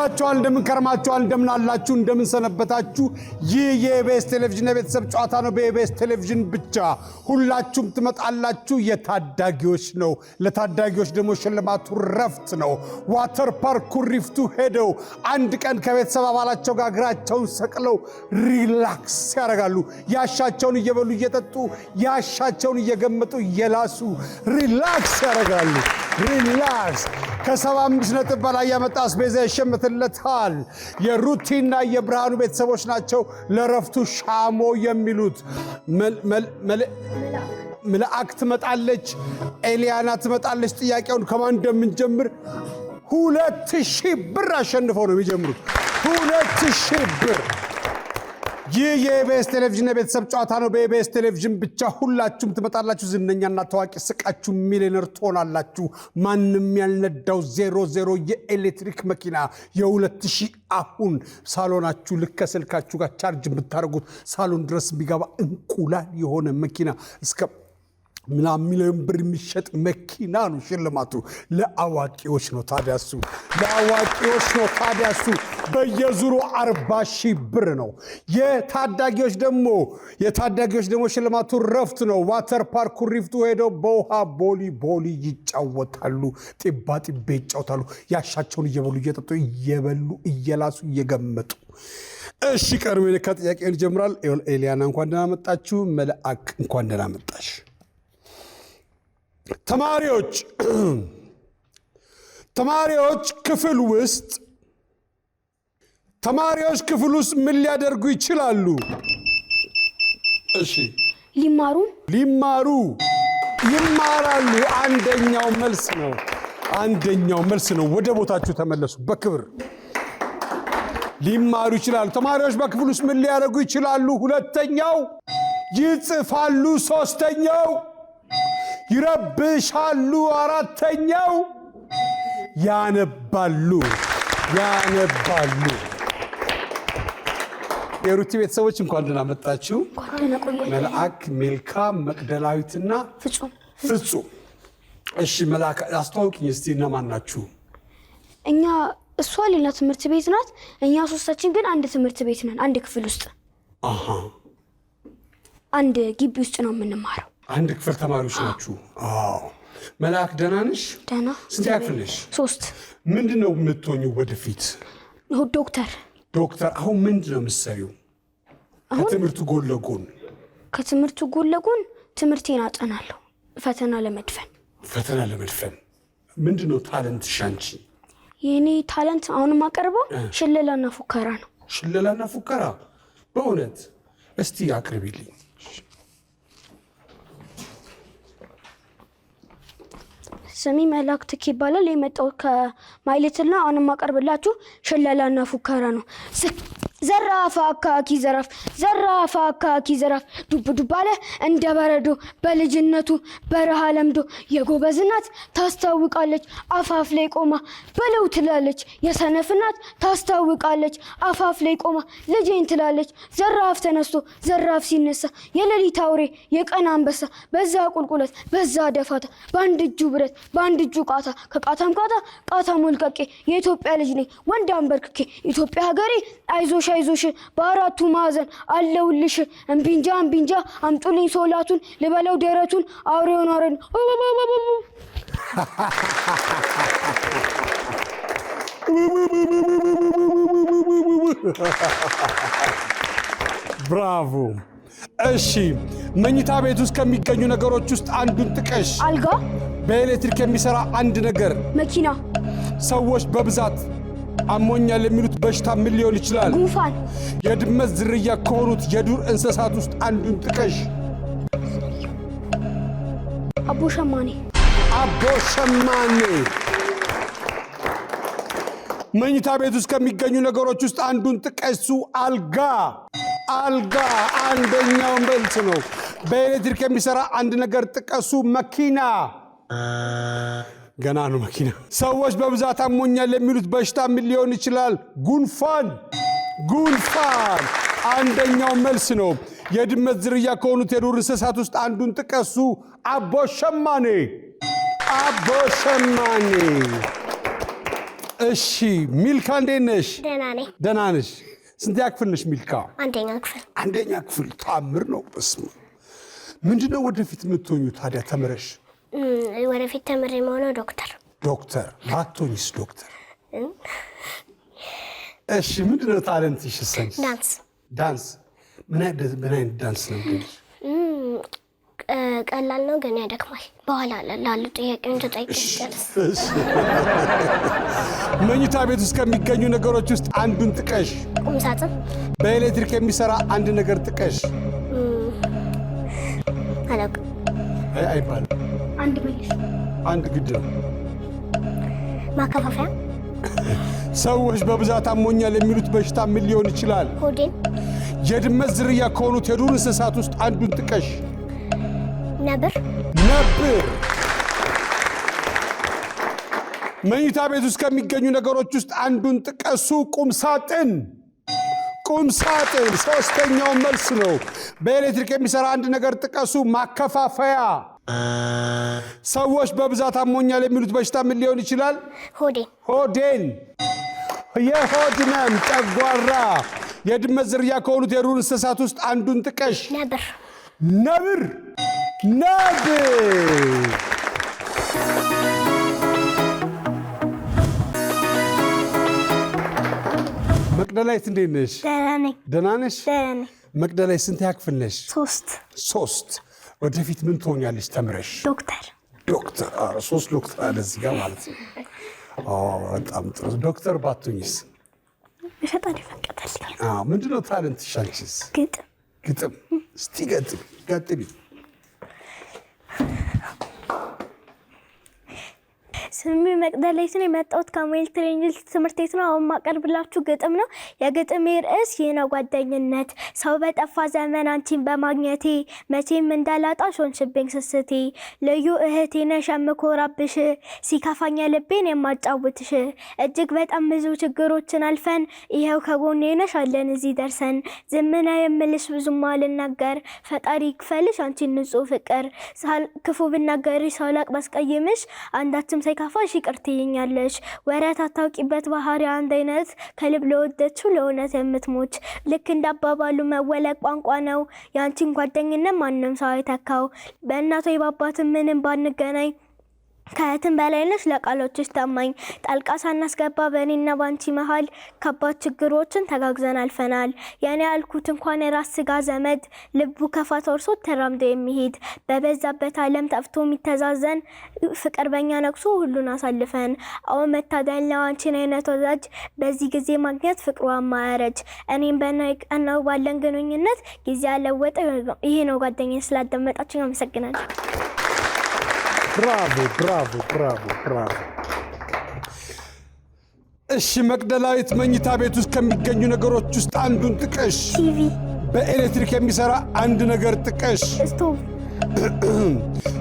እንደምንውላችኋል እንደምንከርማችኋል እንደምናላችሁ እንደምንሰነበታችሁ ይህ የኢቢኤስ ቴሌቪዥን የቤተሰብ ጨዋታ ነው በኢቢኤስ ቴሌቪዥን ብቻ ሁላችሁም ትመጣላችሁ የታዳጊዎች ነው ለታዳጊዎች ደግሞ ሽልማቱ ረፍት ነው ዋተር ፓርክ ኩሪፍቱ ሄደው አንድ ቀን ከቤተሰብ አባላቸው ጋር እግራቸውን ሰቅለው ሪላክስ ያደርጋሉ ያሻቸውን እየበሉ እየጠጡ ያሻቸውን እየገመጡ እየላሱ ሪላክስ ያደርጋሉ ሪላክስ ከ75 ነጥብ በላይ ያመጣ አስቤዛ ይሸምትለታል የሩቲና የብርሃኑ ቤተሰቦች ናቸው ለረፍቱ ሻሞ የሚሉት መልአክ ትመጣለች ኤሊያና ትመጣለች ጥያቄውን ከማን እንደምንጀምር 2000 ብር አሸንፈው ነው የሚጀምሩት 2000 ብር ይህ የኢቢኤስ ቴሌቪዥን የቤተሰብ ጨዋታ ነው በኢቢኤስ ቴሌቪዥን ብቻ ሁላችሁም ትመጣላችሁ ዝነኛና ታዋቂ ስቃችሁ ሚሊዮነር ትሆናላችሁ ማንንም ያልነዳው 00 የኤሌክትሪክ መኪና የ2000 አሁን ሳሎናችሁ ልከስልካችሁ ጋር ቻርጅ ብታረጉት ሳሎን ድረስ ቢገባ እንቁላል የሆነ መኪና እስከ ሚሊዮን ብር የሚሸጥ መኪና ነው ሽልማቱ ለአዋቂዎች ነው ታዲያሱ ለአዋቂዎች ነው ታዲያሱ በየዙሩ 40,000 ብር ነው የታዳጊዎች ደግሞ ሽልማቱ ረፍት ነው ዋተር ፓርክ ኩሪፍቱ ሄደው በውሃ ቦሊ ይጫወታሉ ጢባ ይጫወታሉ ያሻቸውን እየበሉ እየጠጡ እየበሉ እየላሱ እየገመጡ እሺ ቀርሜ ከጥያቄውን ይጀምራል ኤሊያና እንኳን ደህና መጣችሁ መልአክ እንኳን ደህና መጣሽ ተማሪዎች ክፍል ውስጥ ምን ሊያደርጉ ይችላሉ እሺ ሊማሩ ይማራሉ አንደኛው መልስ ነው ወደ ቦታችሁ ተመለሱ በክብር ሊማሩ ይችላሉ ተማሪዎች በክፍል ውስጥ ምን ሊያደርጉ ይችላሉ ሁለተኛው ይጽፋሉ ሶስተኛው ይረብሻሉ አራተኛው ያነባሉ የሩቲ ቤተሰቦች እንኳን ደህና መጣችሁ መልአክ ሜልካ መቅደላዊትና ፍጹም እሺ መልአክ አስተዋውቂኝ እስቲ እነማን ናችሁ እኛ እሷ ሌላ ትምህርት ቤት ናት እኛ ሶስታችን ግን አንድ ትምህርት ቤት ነን አንድ ክፍል ውስጥ አንድ ግቢ ውስጥ ነው የምንማረው አንድ ክፍል ተማሪዎች ናችሁ አዎ መልአክ ደህና ነሽ ደህና ስንት ያክፍል ነሽ 3 ምንድነው የምትሆኚው ወደፊት ዶክተር አሁን ምንድነው የምትሰሪው ከትምህርቱ ጎን ለጎን ትምህርቴን አጠናለሁ ፈተና ለመድፈን ምንድነው ታለንትሽ አንቺ የኔ ታለንት አሁን ማቀርበው ሽለላና ፉከራ በእውነት እስቲ አቅርቢልኝ ስሚ መላእክት ይባላል የመጣው ከማይለትና አሁን ማቀርብላችሁ ሽለላና ፉከራ ነው ዘራፍ አካኪ ዘራፍ ዱብ አለ እንደ በረዶ በልጅነቱ በረሃ ለምዶ የጎበዝናት ታስታውቃለች አፋፍ ላይ ቆማ በለው ትላለች የሰነፍናት ታስታውቃለች አፋፍ ላይ ቆማ ልጄን ትላለች ዘራፍ ተነስቶ ዘራፍ ሲነሳ የሌሊት አውሬ የቀን አንበሳ በዛ ቁልቁለት በዛ ደፋታ በአንድ እጁ ብረት በአንድ እጁ ቃታ ከቃታም ቃታ ሞልቀቄ የኢትዮጵያ ልጅ ነኝ ወንድ አንበርክኬ ኢትዮጵያ ሀገሬ አይዞሽ በአራቱ ማዕዘን አለውልሽ እምቢንጃ አምጡልኝ ሶላቱን ልበለው ደረቱን አውሬውን አረን ብራቮ እሺ መኝታ ቤት ውስጥ ከሚገኙ ነገሮች ውስጥ አንዱን ጥቀሽ አልጋ በኤሌክትሪክ የሚሰራ አንድ ነገር መኪና ሰዎች በብዛት አሞኛል የሚሉት በሽታ ምን ሊሆን ይችላል ጉንፋን የድመት ዝርያ ከሆኑት የዱር እንስሳት ውስጥ አንዱን ጥቀሽ አቦሸማኔ መኝታ ቤት ውስጥ ከሚገኙ ነገሮች ውስጥ አንዱን ጥቀሱ አልጋ አንደኛው መልስ ነው በኤሌክትሪክ የሚሰራ አንድ ነገር ጥቀሱ መኪና ገና ነው መኪና ሰዎች በብዛት አሞኛል የሚሉት በሽታ ምን ሊሆን ይችላል ጉንፋን አንደኛው መልስ ነው የድመት ዝርያ ከሆኑት የዱር እንስሳት ውስጥ አንዱን ጥቀሱ አቦሸማኔ እሺ ሚልካ እንዴት ነሽ? ደህና ነኝ። ደህና ነሽ? ስንተኛ ክፍል ነሽ ሚልካ? አንደኛ ክፍል። ታምር ነው። በስመ አብ። ምንድነው ወደፊት የምትሆኚው ታዲያ ተምረሽ? ወደፊት ተምሬ የምሆነው ዶክተር። ባትሆኚስ ዶክተር? እሺ ምንድነው ታለንትሽ? ዳንስ። ምን አይነት ዳንስ ነው እንግዲህ? ቀላል ነው ግን ያደክማል። በኋላ ላሉ ጥያቄዎች ተጠይቀሽ። መኝታ ቤት ውስጥ ከሚገኙ ነገሮች ውስጥ አንዱን ጥቀሽ። ቁም ሳጥን። በኤሌክትሪክ የሚሰራ አንድ ነገር ጥቀሽ። አላውቅም። አይባልም። አንድ ግድ ነው። ማከፋፈያ። ሰዎች በብዛት አሞኛል የሚሉት በሽታ ምን ሊሆን ይችላል? ሆዴን። የድመት ዝርያ ከሆኑት የዱር እንስሳት ውስጥ አንዱን ጥቀሽ። ነብር። መኝታ ቤት ውስጥ ከሚገኙ ነገሮች ውስጥ አንዱን ጥቀሱ። ቁም ሳጥን። ሶስተኛው መልስ ነው። በኤሌክትሪክ የሚሰራ አንድ ነገር ጥቀሱ። ማከፋፈያ። ሰዎች በብዛት አሞኛል የሚሉት በሽታ ምን ሊሆን ይችላል? ሆዴን። የሆድ ህመም፣ ጨጓራ። የድመት ዝርያ ከሆኑት የዱር እንስሳት ውስጥ አንዱን ጥቀሽ። ነብር። መቅደላዊት እንዴት ነሽ? ደህና ነሽ? መቅደላዊት ስንተኛ ክፍል ነሽ? 3 ወደፊት ምን ትሆኛለሽ ተምረሽ? ዶክተር። 3 ዶክተር አለ እዚህ ጋር ማለት ነው። በጣም ጥሩ። ዶክተር ባትሆኚስ? ፈጣሪ ፈቀደልኝ። ምንድነው ታለንትሽ አንቺስ? ግጥም። እስቲ ቀጥቢ። ስሜ መቅደላዊት ነው። የመጣሁት ከሙኤል ትሬኒንግ ትምህርት ቤት ነው። አሁን ማቀርብላችሁ ግጥም ነው። የግጥሜ ርዕስ ይህ ነው። ጓደኝነት። ሰው በጠፋ ዘመን አንቺን በማግኘቴ መቼም እንዳላጣሽ ሆንሽብኝ ስስቴ። ልዩ እህቴ ነሽ የምኮራብሽ፣ ሲከፋኝ ልቤን የማጫውትሽ። እጅግ በጣም ብዙ ችግሮችን አልፈን ይኸው ከጎኔ ነሽ አለን እዚህ ደርሰን። ዝምና የምልሽ ብዙም አልናገር፣ ፈጣሪ ክፈልሽ አንቺን ንጹህ ፍቅር። ክፉ ብናገርሽ ሳላቅ ባስቀይምሽ አንዳችም ሳይከፋሽ ይቅር ትይኛለሽ። ወረት አታውቂበት ባህሪ አንድ አይነት ከልብ ለወደድሽው ለእውነት የምትሞች። ልክ እንዳባባሉ መወለቅ ቋንቋ ነው ያንቺን ጓደኝነት ማንም ሰው አይተካው። በእናቷ በአባት ምንም ባንገናኝ ከእህትም በላይ ነሽ ለቃሎችሽ ታማኝ። ጣልቃ ሳናስገባ በእኔና ባንቺ መሃል ከባድ ችግሮችን ተጋግዘን አልፈናል። የኔ ያልኩት እንኳን የራስ ስጋ ዘመድ ልቡ ከፋት ወርሶ ተራምዶ የሚሄድ በበዛበት ዓለም ጠፍቶ የሚተዛዘን ፍቅር በእኛ ነቅሶ ሁሉን አሳልፈን። አሁን መታደል ነው አንቺን አይነት ወዳጅ በዚህ ጊዜ ማግኘት ፍቅሩ አማያረጅ። እኔም በናይቀናው ባለን ግንኙነት ጊዜ ያለወጠ ይሄ ነው ጓደኛዬ። ስላዳመጣችሁ አመሰግናለሁ። ብራቮ። እሺ መቅደላዊት መኝታ ቤት ውስጥ ከሚገኙ ነገሮች ውስጥ አንዱን ጥቀሽ። ቲቪ። በኤሌክትሪክ የሚሰራ አንድ ነገር ጥቀሽ። ስቶቭ።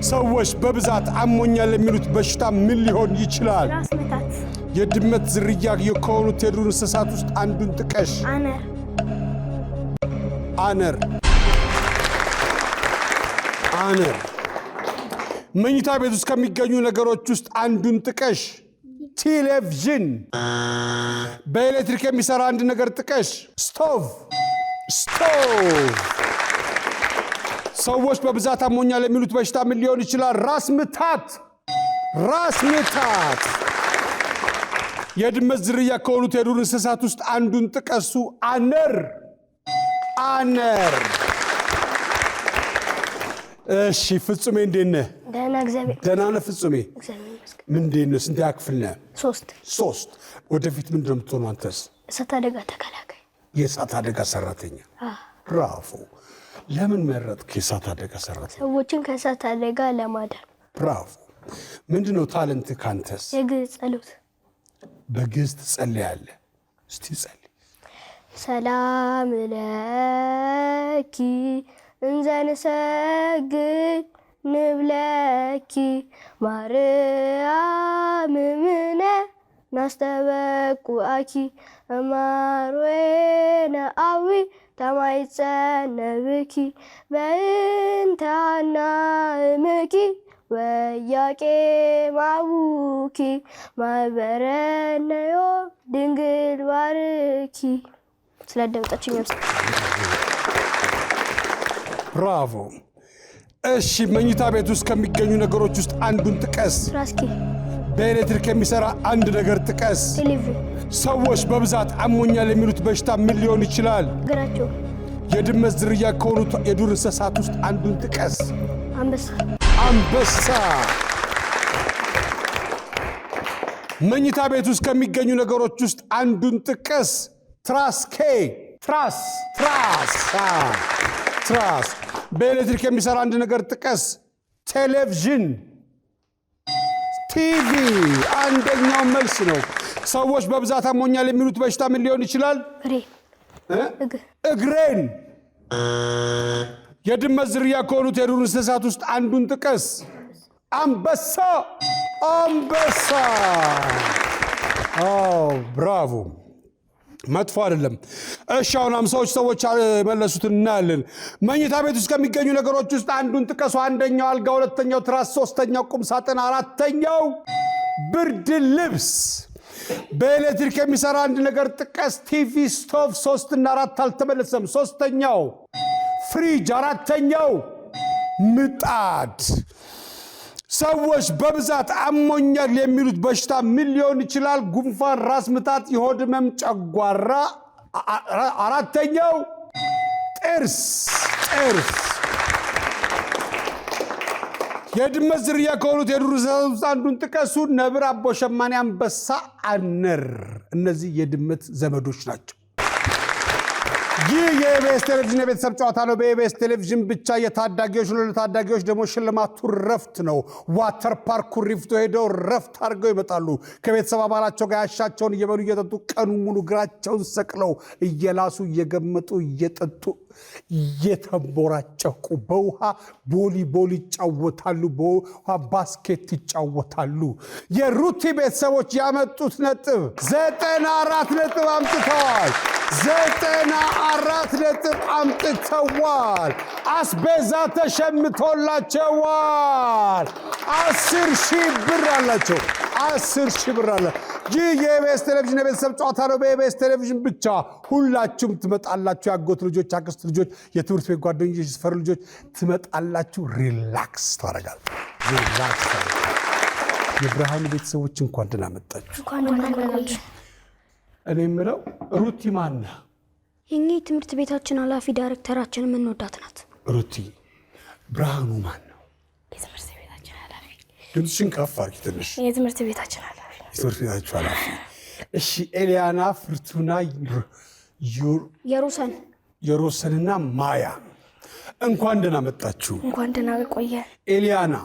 ሰዎች በብዛት አሞኛል የሚሉት በሽታ ምን ሊሆን ይችላል? ራስ ምታት። የድመት ዝርያ ከሆኑት የዱር እንስሳት ውስጥ አንዱን ጥቀሽ። አነር። መኝታ ቤት ውስጥ ከሚገኙ ነገሮች ውስጥ አንዱን ጥቀሽ። ቴሌቪዥን። በኤሌክትሪክ የሚሰራ አንድ ነገር ጥቀሽ። ስቶቭ። ሰዎች በብዛት አሞኛል የሚሉት በሽታ ምን ሊሆን ይችላል? ራስ ምታት። የድመት ዝርያ ከሆኑት የዱር እንስሳት ውስጥ አንዱን ጥቀሱ። አነር። እሺ ፍጹሜ እንዴት ነህ? ደህና ነህ ፍጹሜ? ምንድን ነው ስንተኛ ክፍል ነህ? 3 ወደፊት ምንድን ነው የምትሆነው አንተስ? እሳት አደጋ ተከላካይ። የእሳት አደጋ ሰራተኛ። ብራቮ። ለምን መረጥክ የእሳት አደጋ ሰራተኛ? ሰዎችን ከእሳት አደጋ ለማዳን። ብራቮ። ምንድን ነው ታለንት ካንተስ? የግዕዝ ጸሎት። በግዕዝ ትጸልያለህ? እስቲ ጸልይ። ሰላም ለኪ እንዘ ንሰግድ ንብለኪ ማርያም እምነ ናስተበቁአኪ እማርዌነ አዊ ተማይጸነ ብኪ በእንተ ሐናእምኪ ወያቄ ማቡኪ ማበረነዮ ድንግል ባርኪ። ስላደመጣችኝ ብራቮ። እሺ መኝታ ቤት ውስጥ ከሚገኙ ነገሮች ውስጥ አንዱን ጥቀስ። ትራስኪ። በኤሌክትሪክ የሚሰራ አንድ ነገር ጥቀስ። ቴሌቪዥን። ሰዎች በብዛት አሞኛል የሚሉት በሽታ ምን ሊሆን ይችላል? እግራቸው። የድመት ዝርያ ከሆኑት የዱር እንስሳት ውስጥ አንዱን ጥቀስ። አንበሳ። አንበሳ። መኝታ ቤት ውስጥ ከሚገኙ ነገሮች ውስጥ አንዱን ጥቀስ። ትራስኬ። ትራስ። በኤሌክትሪክ የሚሰራ አንድ ነገር ጥቀስ። ቴሌቪዥን። ቲቪ። አንደኛው መልስ ነው። ሰዎች በብዛት አሞኛል የሚሉት በሽታ ምን ሊሆን ይችላል? እግሬን። የድመት ዝርያ ከሆኑት የዱር እንስሳት ውስጥ አንዱን ጥቀስ። አንበሳ። አንበሳ። ብራቮ። መጥፎ አይደለም። እሺ አሁን 50 ሰዎች መለሱትን እናያለን። መኝታ ቤት ውስጥ ከሚገኙ ነገሮች ውስጥ አንዱን ጥቀሱ። አንደኛው አልጋ፣ ሁለተኛው ትራስ፣ ሶስተኛው ቁም ሳጥን፣ አራተኛው ብርድ ልብስ። በኤሌክትሪክ የሚሰራ አንድ ነገር ጥቀስ። ቲቪ፣ ስቶቭ። 3 እና 4 አልተመለሰም። ሶስተኛው ፍሪጅ፣ አራተኛው ምጣድ። ሰዎች በብዛት አሞኛል የሚሉት በሽታ ምን ሊሆን ይችላል? ጉንፋን፣ ራስ ምታት፣ የሆድ ህመም፣ ጨጓራ። አራተኛው ጥርስ። የድመት ዝርያ ከሆኑት የዱር እንስሳት ውስጥ አንዱን ጥቀሱ። ነብር፣ አቦ ሸማኔ፣ አንበሳ፣ አነር። እነዚህ የድመት ዘመዶች ናቸው። ይህ የኢቢኤስ ቴሌቪዥን የቤተሰብ ጨዋታ ነው። በኢቢኤስ ቴሌቪዥን ብቻ የታዳጊዎች ነው። ለታዳጊዎች ደግሞ ሽልማቱ ረፍት ነው። ዋተር ፓርክ ኩሪፍቱ ሄደው ረፍት አድርገው ይመጣሉ። ከቤተሰብ አባላቸው ጋር ያሻቸውን እየበሉ እየጠጡ ቀኑ ሙሉ እግራቸውን ሰቅለው እየላሱ እየገመጡ እየጠጡ እየተንቦራጨቁ በውሃ ቦሊቦል ይጫወታሉ። በውሃ ባስኬት ይጫወታሉ። የሩቲ ቤተሰቦች ያመጡት ነጥብ 94 ነጥብ አምጥተዋል። 94 ነጥብ አምጥተዋል። አስቤዛ ተሸምቶላቸዋል። 10,000 ብር አላቸው። 10,000 ብር አለ። ይህ የኢቢኤስ ቴሌቪዥን የቤተሰብ ጨዋታ ነው። በኢቢኤስ ቴሌቪዥን ብቻ ሁላችሁም ትመጣላችሁ። ያጎት ልጆች፣ አክስት ልጆች፣ የትምህርት ቤት ጓደኞች፣ የሰፈር ልጆች ትመጣላችሁ። ሪላክስ ታደርጋላችሁ። የብርሃኑ ቤተሰቦች እንኳን ደህና መጣችሁ። እኔ የምለው ሩቲ ማን ነው? የኛ ትምህርት ቤታችን ኃላፊ ዳይሬክተራችን የምንወዳት ናት። ሩቲ። ብርሃኑ ማን ነው? የትምህርት ቤታችን ኃላፊ። ድምፅሽን ከፍ አድርጊ ትንሽ። የትምህርት ቤታችን ኃላፊ። የትምህርት ቤታችን ኃላፊ። እሺ ኤሊያና፣ ፍርቱና፣ የሮሰንና ማያ እንኳን ደህና መጣችሁ። እንኳን ደህና ቆየ። ኤሊያና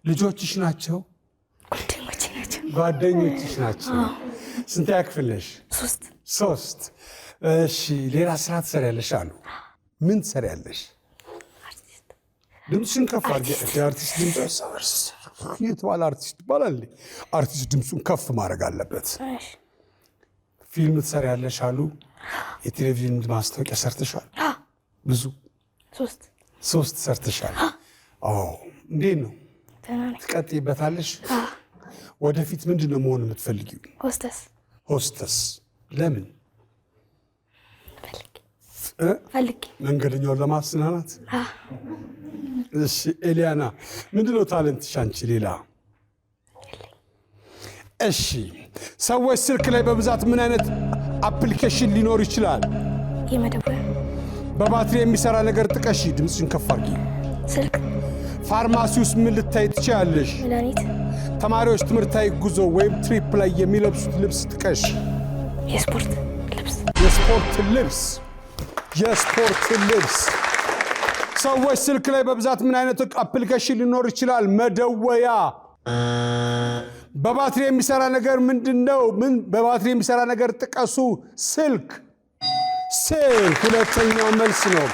ልጆችሽ ናቸው? ጓደኞችሽ ናቸው። ስንተኛ ክፍል ነሽ? 3። እሺ ሌላ ስራ ትሰሪያለሽ አሉ። ምን ትሰሪያለሽ? ድምፅሽን ከፍ አድርጊ። አርቲስት ድምፅ የተባለ አርቲስት ይባላል። አርቲስት ድምፁን ከፍ ማድረግ አለበት። ፊልም ትሰሪያለሽ አሉ። የቴሌቪዥን ማስታወቂያ ሰርተሻል? ብዙ 3 ሰርተሻል። እንዴት ነው? ትቀጥይበታለሽ? ወደፊት ምንድን ነው መሆን የምትፈልጊው? ሆስተስ። ለምን? መንገደኛውን ለማስናናት። እሺ ኤሊያና ምንድን ነው ታለንትሽ አንቺ? ሌላ? እሺ ሰዎች ስልክ ላይ በብዛት ምን አይነት አፕሊኬሽን ሊኖር ይችላል? የመደወያ። በባትሪ የሚሰራ ነገር ጥቀሺ። ድምፅሽን ከፍ አድርጊ። ስልክ። ፋርማሲ ውስጥ ምን ልታይ ትችያለሽ? መድኃኒት። ተማሪዎች ትምህርታዊ ጉዞ ወይም ትሪፕ ላይ የሚለብሱት ልብስ ጥቀሽ። የስፖርት ልብስ። የስፖርት ልብስ። ሰዎች ስልክ ላይ በብዛት ምን አይነት አፕሊኬሽን ሊኖር ይችላል? መደወያ። በባትሪ የሚሰራ ነገር ምንድነው? በባትሪ የሚሰራ ነገር ጥቀሱ። ስልክ። ሁለተኛው መልስ ነው።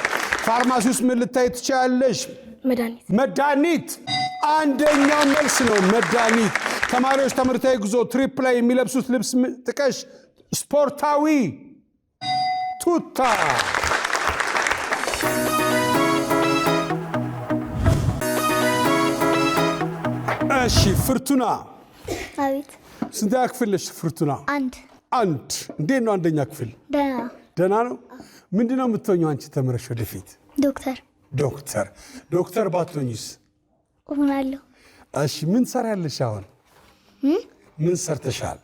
ፋርማሲ ውስጥ ምን ልታይ ትችያለሽ? መድኃኒት። አንደኛው መልስ ነው። መድኃኒት። ተማሪዎች ትምህርታዊ ጉዞ ትሪፕ ላይ የሚለብሱት ልብስ ጥቀሽ። ስፖርታዊ ቱታ። እሺ ፍርቱና አቤት ስንተኛ ክፍል ነሽ ፍርቱና? አንድ እንዴት ነው አንደኛ ክፍል? ደህና ነው። ምንድነው የምትሆኚው አንቺ ተምረሽ ወደፊት? ዶክተር ባትሆኚስ? እሆናለሁ። እሺ ምን ትሰሪያለሽ አሁን? ምን ሰርተሻል?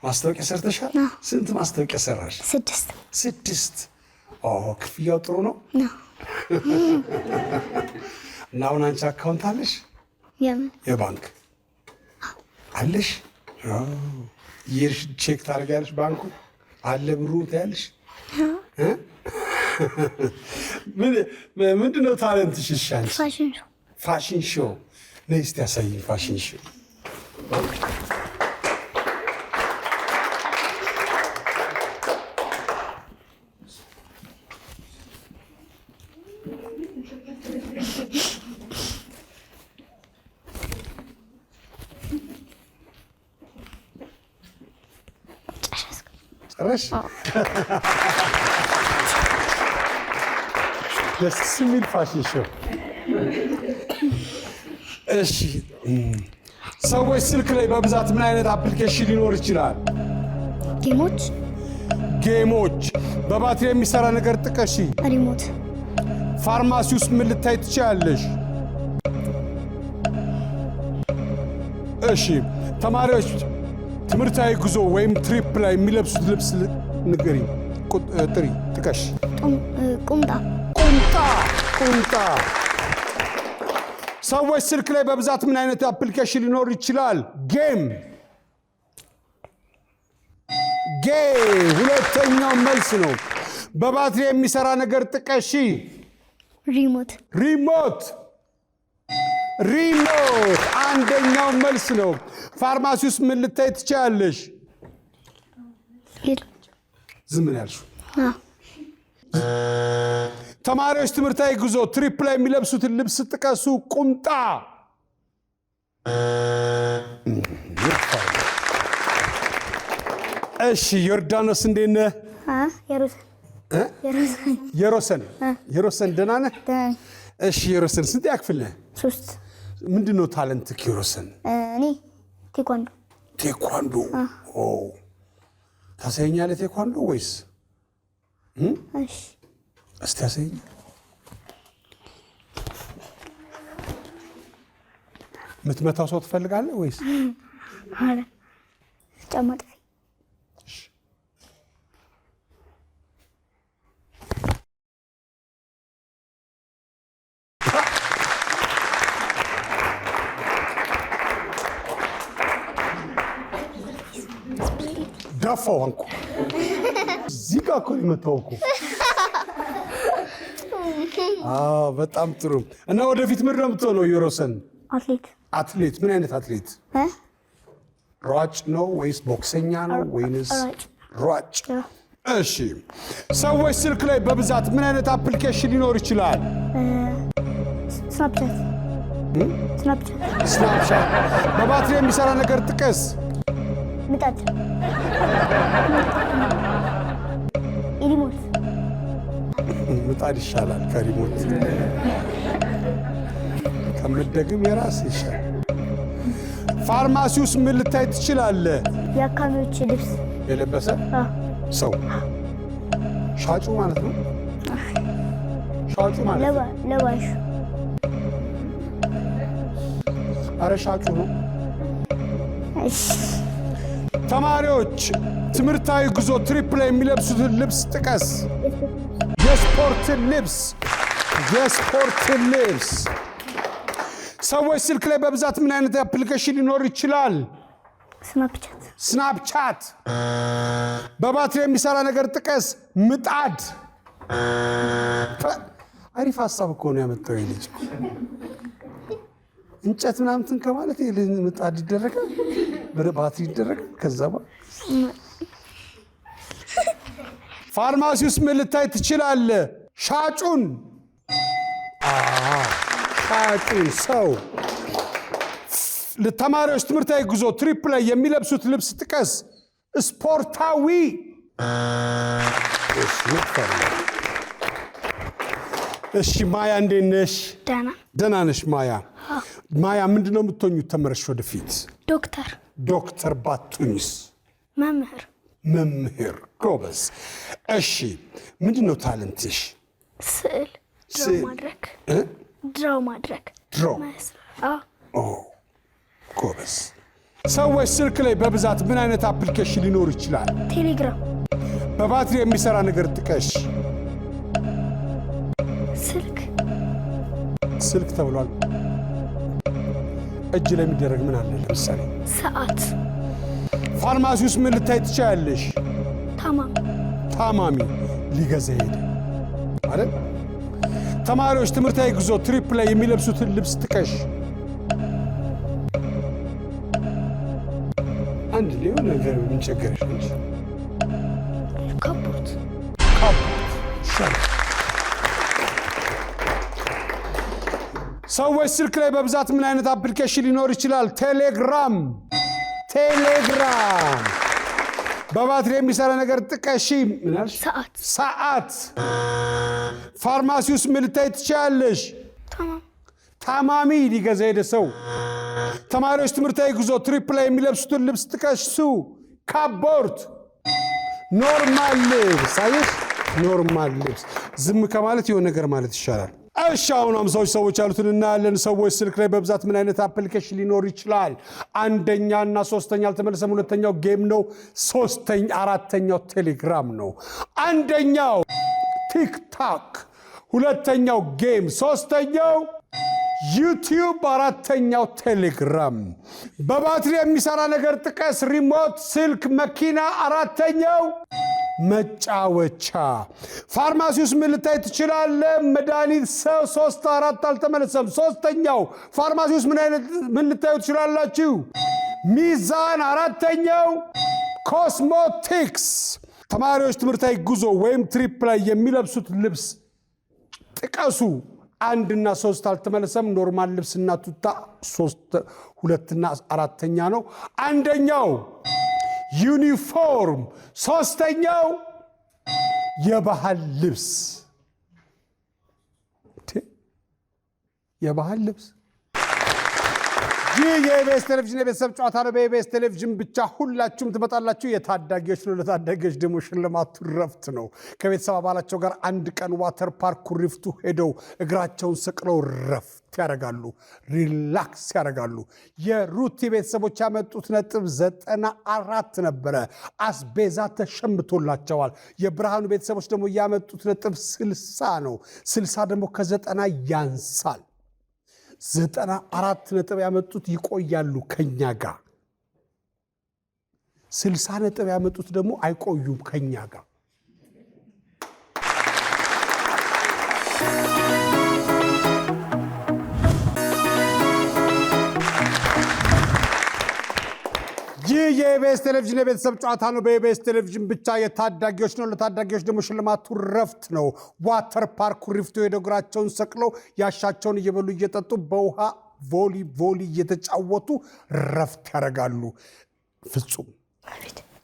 ማስታወቂያ ሰርተሻል? ስንት ማስታወቂያ ሰራሽ? 6 ክፍያው ጥሩ ነው? እና አሁን አንቺ አካውንት አለሽ? የባንክ አለሽ? ይርሽ ቼክ ታደርጊያለሽ? ባንኩ አለ ብሩ ታያለሽ? ምንድነው ታለንትሽ? እሺ አንቺ ፋሽን ሾው ነይ እስቲ ያሳይኝ። ፋሽን ሾው ጨረሽ? ደስ የሚል ፋሽን ሾው። እሺ ሰዎች ስልክ ላይ በብዛት ምን አይነት አፕሊኬሽን ሊኖር ይችላል? ጌሞች። በባትሪ የሚሰራ ነገር ጥቀሺ። ሪሞት። ፋርማሲ ውስጥ ምን ልታይ ትችያለሽ? እሺ ተማሪዎች ትምህርታዊ ጉዞ ወይም ትሪፕ ላይ የሚለብሱት ልብስ ንገሪ። ጥቀሽ። ቁምጣ። ሰዎች ስልክ ላይ በብዛት ምን አይነት አፕሊኬሽን ሊኖር ይችላል? ጌም። ሁለተኛው መልስ ነው። በባትሪ የሚሰራ ነገር ጥቀሺ። ሪሞት። አንደኛው መልስ ነው። ፋርማሲ ውስጥ ምን ልታይ ትችያለሽ? ዝም ምን ያልሽው? ተማሪዎች ትምህርታዊ ጉዞ ትሪፕ ላይ የሚለብሱትን ልብስ ጥቀሱ። ቁምጣ። እሺ ዮርዳኖስ እንዴት ነህ? የሮሰን ደህና ነህ? እሺ የሮሰን ስንተኛ ክፍል ነህ? 3 ምንድነው ታለንት ኪሮሰን? እኔ ቴኳንዶ። ታሳየኛለህ ቴኳንዶ ወይስ? እሺ እስቲ ያሳየኝ። የምትመታው ሰው ትፈልጋለህ ወይስ? አረ ጫማ ጥፊ። ደፋው አንኩ እዚህ ጋር እኮ የመታው እኮ። በጣም ጥሩ። እና ወደፊት ምንድን ነው የምትሆነው ዮሮሰን? አትሌት። ምን አይነት አትሌት? ሯጭ ነው ወይስ ቦክሰኛ ነው ወይንስ? ሯጭ። እሺ ሰዎች ስልክ ላይ በብዛት ምን አይነት አፕሊኬሽን ሊኖር ይችላል? ስናፕቻት። በባትሪ የሚሰራ ነገር ጥቀስ። ምጣድ። ሪሞት። ምጣድ ይሻላል ከሪሞት። ከምትደግም የራስ ይሻላል። ፋርማሲ ውስጥ ምን ልታይ ትችላለህ? የአካሚዎች ልብስ የለበሰ ሰው። ሻጩ ማለት ነው። ለባሹ። አረ ሻጩ ነው። ተማሪዎች ትምህርታዊ ጉዞ ትሪፕ ላይ የሚለብሱትን ልብስ ጥቀስ። የስፖርት ልብስ። ሰዎች ስልክ ላይ በብዛት ምን አይነት አፕሊኬሽን ሊኖር ይችላል? ስናፕቻት። በባትሪ የሚሰራ ነገር ጥቀስ። ምጣድ። አሪፍ ሀሳብ እኮ ነው ያመጣው ልጅ። እንጨት ምናምን ከማለት ምጣድ ይደረጋል፣ ባትሪ ይደረጋል። ከዛ ፋርማሲ ውስጥ ምን ልታይ ትችላለህ? ሻጩን ሰው። ለተማሪዎች ትምህርታዊ ጉዞ ትሪፕ ላይ የሚለብሱት ልብስ ጥቀስ። ስፖርታዊ። እሺ ማያ እንዴት ነሽ? ደህና ነሽ ማያ? ማያ ምንድነው የምትሆኚው ተመረሽ ወደፊት? ዶክተር ባቱኝስ? መምህር ጎበዝ። እሺ ምንድነው ታለንትሽ? ስዕል ድራው ማድረግ ጎበዝ። ሰዎች ስልክ ላይ በብዛት ምን አይነት አፕሊኬሽን ሊኖር ይችላል? ቴሌግራም። በባትሪ የሚሰራ ነገር ጥቀሽ። ስልክ ተብሏል። እጅ ላይ የሚደረግ ምን አለ? ለምሳሌ ሰዓት። ፋርማሲ ውስጥ ምን ልታይ ትችያለሽ? ታማሚ ሊገዛ ሄደ አይደል? ተማሪዎች ትምህርታዊ ጉዞ ትሪፕ ላይ የሚለብሱትን ልብስ ጥቀሽ። አንድ ሊሆን ነገር ምን ቸገረሽ እንጂ ካፖርት። ሰዎች ስልክ ላይ በብዛት ምን አይነት አፕሊኬሽን ሊኖር ይችላል? ቴሌግራም። በባትሪ የሚሰራ ነገር ጥቀሺ። ሰዓት። ፋርማሲ ውስጥ ምን ልታይ ትችያለሽ? ታማሚ ሊገዛ ሄደ ሰው። ተማሪዎች ትምህርታዊ ጉዞ ትሪፕ ላይ የሚለብሱትን ልብስ ጥቀሱ። ካፖርት። ኖርማል ልብስ። አየሽ፣ ኖርማል ልብስ። ዝም ከማለት የሆነ ነገር ማለት ይሻላል። እሺ አሁን ሰዎች ያሉትን እናያለን። ሰዎች ስልክ ላይ በብዛት ምን አይነት አፕሊኬሽን ሊኖር ይችላል? አንደኛና ሶስተኛ አልተመለሰም። ሁለተኛው ጌም ነው። አራተኛው ቴሌግራም ነው። አንደኛው ቲክቶክ፣ ሁለተኛው ጌም፣ ሶስተኛው ዩቲዩብ፣ አራተኛው ቴሌግራም። በባትሪ የሚሰራ ነገር ጥቀስ። ሪሞት፣ ስልክ፣ መኪና። አራተኛው መጫወቻ። ፋርማሲ ውስጥ ምን ልታይ ትችላለህ? መድኃኒት፣ ሰው። 3 4 አልተመለሰም። ሶስተኛው ፋርማሲ ውስጥ ምን ልታዩ ትችላላችሁ? ሚዛን። አራተኛው ኮስሞቲክስ። ተማሪዎች ትምህርታዊ ጉዞ ወይም ትሪፕ ላይ የሚለብሱት ልብስ ጥቀሱ። 1 እና 3 አልተመለሰም። ኖርማል ልብስና ቱታ 2 እና 4ኛ ነው። አንደኛው ዩኒፎርም፣ ሶስተኛው የባህል ልብስ። የባህል ልብስ። ይህ የኢቢኤስ ቴሌቪዥን የቤተሰብ ጨዋታ ነው። በኢቢኤስ ቴሌቪዥን ብቻ ሁላችሁም ትመጣላችሁ። የታዳጊዎች ነው። ለታዳጊዎች ደግሞ ሽልማቱ ረፍት ነው። ከቤተሰብ አባላቸው ጋር 1 ቀን ዋተር ፓርክ ኩሪፍቱ ሄደው እግራቸውን ሰቅለው ረፍት ያደርጋሉ፣ ሪላክስ ያደርጋሉ። የሩቲ ቤተሰቦች ያመጡት ነጥብ 94 ነበረ። አስቤዛ ተሸምቶላቸዋል። የብርሃኑ ቤተሰቦች ደግሞ ያመጡት ነጥብ 60 ነው። 60 ደግሞ ከ90 ያንሳል። 94 ነጥብ ያመጡት ይቆያሉ ከኛ ጋር። 60 ነጥብ ያመጡት ደግሞ አይቆዩም ከኛ ጋር። ይህ የኢቢኤስ ቴሌቪዥን የቤተሰብ ጨዋታ ነው። በኢቢኤስ ቴሌቪዥን ብቻ የታዳጊዎች ነው። ለታዳጊዎች ደግሞ ሽልማቱ ረፍት ነው። ዋተር ፓርክ ኩሪፍቱ ሄደው እግራቸውን ሰቅለው ያሻቸውን እየበሉ እየጠጡ በውሃ ቮሊ እየተጫወቱ ረፍት ያደርጋሉ። ፍጹም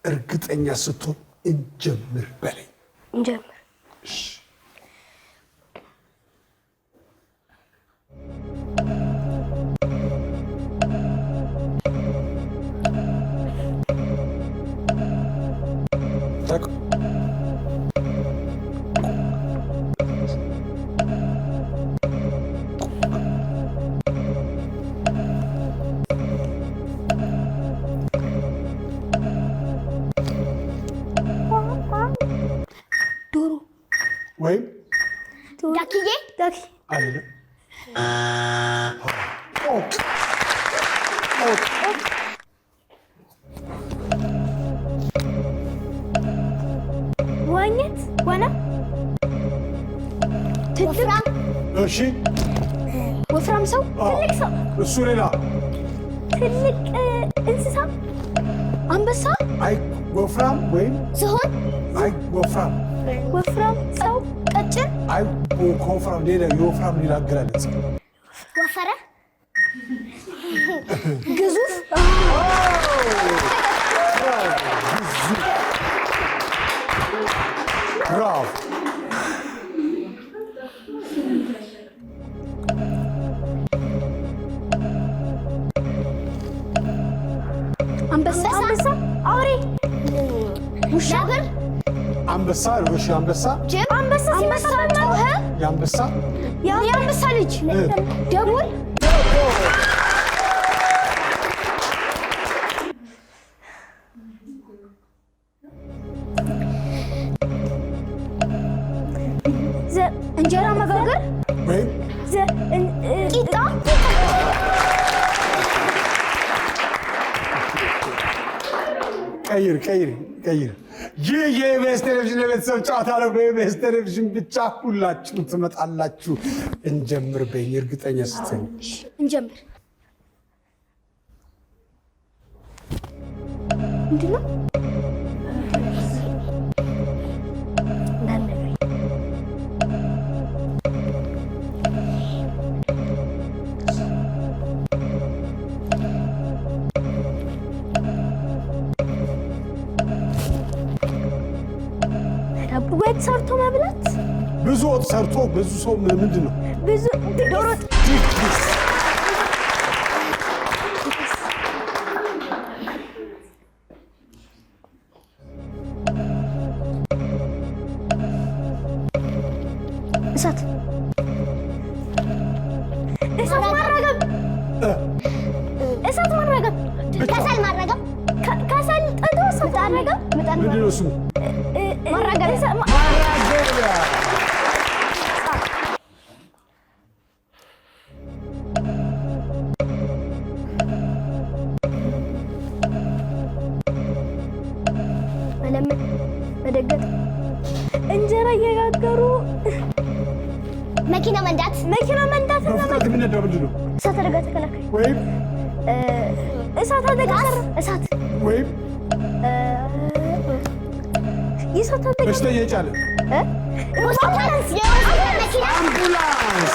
እርግጠኛ ስትሆን እንጀምር በለኝ። ወይም ዳኪዬ አለ ዋና ወፍራም። እሺ ወፍራም ሰው፣ ትልቅ ሰው። እሱ ሌላ ትልቅ እንስሳ፣ አንበሳ። አይ ወፍራም ወይም ዝሆን። አይ ወፍራም ሰው፣ ቀጭን። አይ ወፍራም ሌላ የወፍራም ሌላ አገላለጽ። ወፈረ፣ ግዙፍ። ብራቮ። አንበሳ አውሬ ውሻ አንበሳ ውሻ አንበሳ ጅብ አንበሳ ሲመጣ የአንበሳ ልጅ ደቦል እንጀራ መጋገር ወይ ቂጣ ቀይር ይህ የኢቢኤስ ቴሌቪዥን የቤተሰብ ጨዋታ ነው። በኢቢኤስ ቴሌቪዥን ብቻ ሁላችሁም ትመጣላችሁ። እንጀምር በይ እርግጠኛ ስትሆን እንጀምር። ምንድን ነው? ወጥ ሰርቶ መብላት ብዙ ወጥ ሰርቶ ብዙ ሰው ምንድን ነው? ብዙ ዶሮ እሳት ማረገብ ከሰል ማረገብ ከሰል ጥዶ እሳት ማረገብ ምንድን ነው እሱ? መደገጥ እንጀራ እየጋገሩ መኪና መንዳት በፍጥነት የሚነዳው ምንድን ነው? እሳት አደጋ ተከላካይ ወይም እሳት አደጋ እሳት ወይም የእሳት አደጋ በሽተኛ የጫነ አምቡላንስ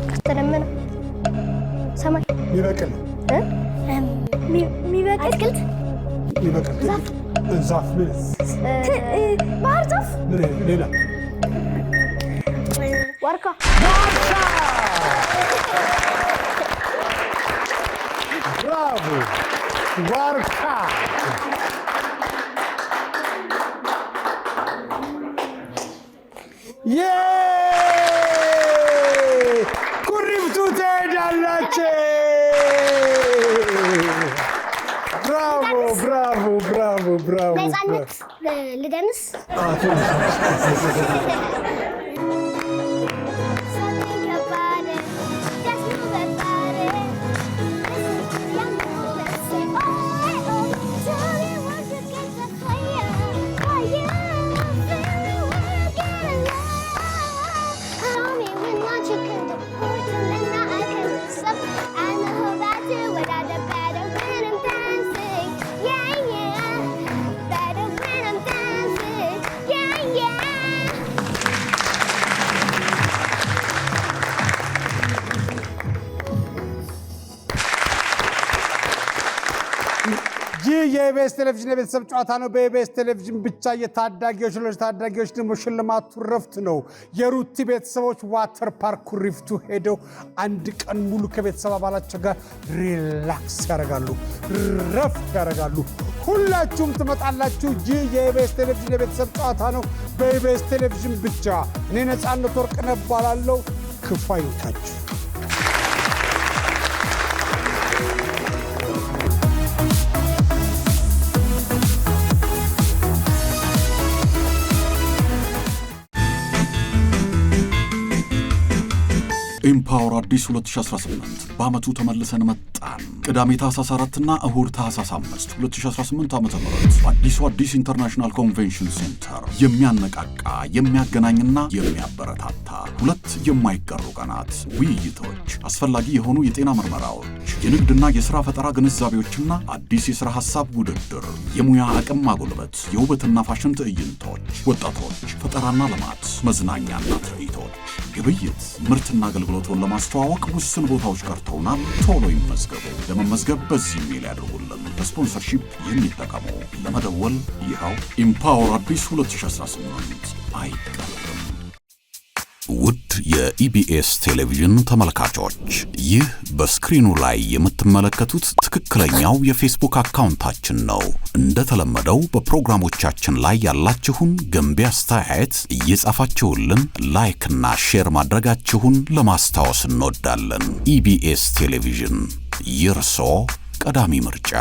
ከተደመነ ሰማይ ሚበቅል አትክልት ዛፍ ምን ባህር ዛፍ ሌላ ዋርካ ብራቮ ዋርካ ኩሪፍቱ ትሄዳላችሁ። ብራቮ ነፃነት ልደንስ ይህ የኢቢኤስ ቴሌቪዥን የቤተሰብ ጨዋታ ነው። በኢቢኤስ ቴሌቪዥን ብቻ ታዳጊዎች ደግሞ ሽልማቱ ረፍት ነው። የሩቲ ቤተሰቦች ዋተር ፓርክ ኩሪፍቱ ሄደው አንድ ቀን ሙሉ ከቤተሰብ አባላቸው ጋር ሪላክስ ያደርጋሉ፣ ረፍት ያደርጋሉ። ሁላችሁም ትመጣላችሁ። ይህ የኢቢኤስ ቴሌቪዥን የቤተሰብ ጨዋታ ነው። በኢቢኤስ ቴሌቪዥን ብቻ። እኔ ነፃነት ወርቅነህ እባላለሁ። ክፉ አይንካችሁ። ኢምፓወር አዲስ 2018 በአመቱ ተመልሰን መጣን። ቅዳሜ ታህሳስ 4 እና እሁድ ታህሳስ 5 2018 ዓ.ም በአዲሱ አዲስ ኢንተርናሽናል ኮንቬንሽን ሴንተር የሚያነቃቃ የሚያገናኝና የሚያበረታታ ሁለት የማይቀሩ ቀናት ውይይቶች፣ አስፈላጊ የሆኑ የጤና ምርመራዎች፣ የንግድና የሥራ ፈጠራ ግንዛቤዎችና አዲስ የሥራ ሐሳብ ውድድር፣ የሙያ አቅም ማጎልበት፣ የውበትና ፋሽን ትዕይንቶች፣ ወጣቶች፣ ፈጠራና ልማት፣ መዝናኛና ትርኢቶች፣ ግብይት፣ ምርትና አገልግሎት አገልግሎቱን ለማስተዋወቅ ውስን ቦታዎች ቀርተውናል። ቶሎ ይመዝገቡ። ለመመዝገብ በዚህ ኢሜል ያድርጉልን። በስፖንሰርሺፕ የሚጠቀሙ ለመደወል ይኸው ኢምፓወር አዲስ 2018 አይቀርም። ውድ የኢቢኤስ ቴሌቪዥን ተመልካቾች፣ ይህ በስክሪኑ ላይ የምትመለከቱት ትክክለኛው የፌስቡክ አካውንታችን ነው። እንደተለመደው በፕሮግራሞቻችን ላይ ያላችሁን ገንቢ አስተያየት እየጻፋችሁልን ላይክና ሼር ማድረጋችሁን ለማስታወስ እንወዳለን። ኢቢኤስ ቴሌቪዥን የርሶ ቀዳሚ ምርጫ።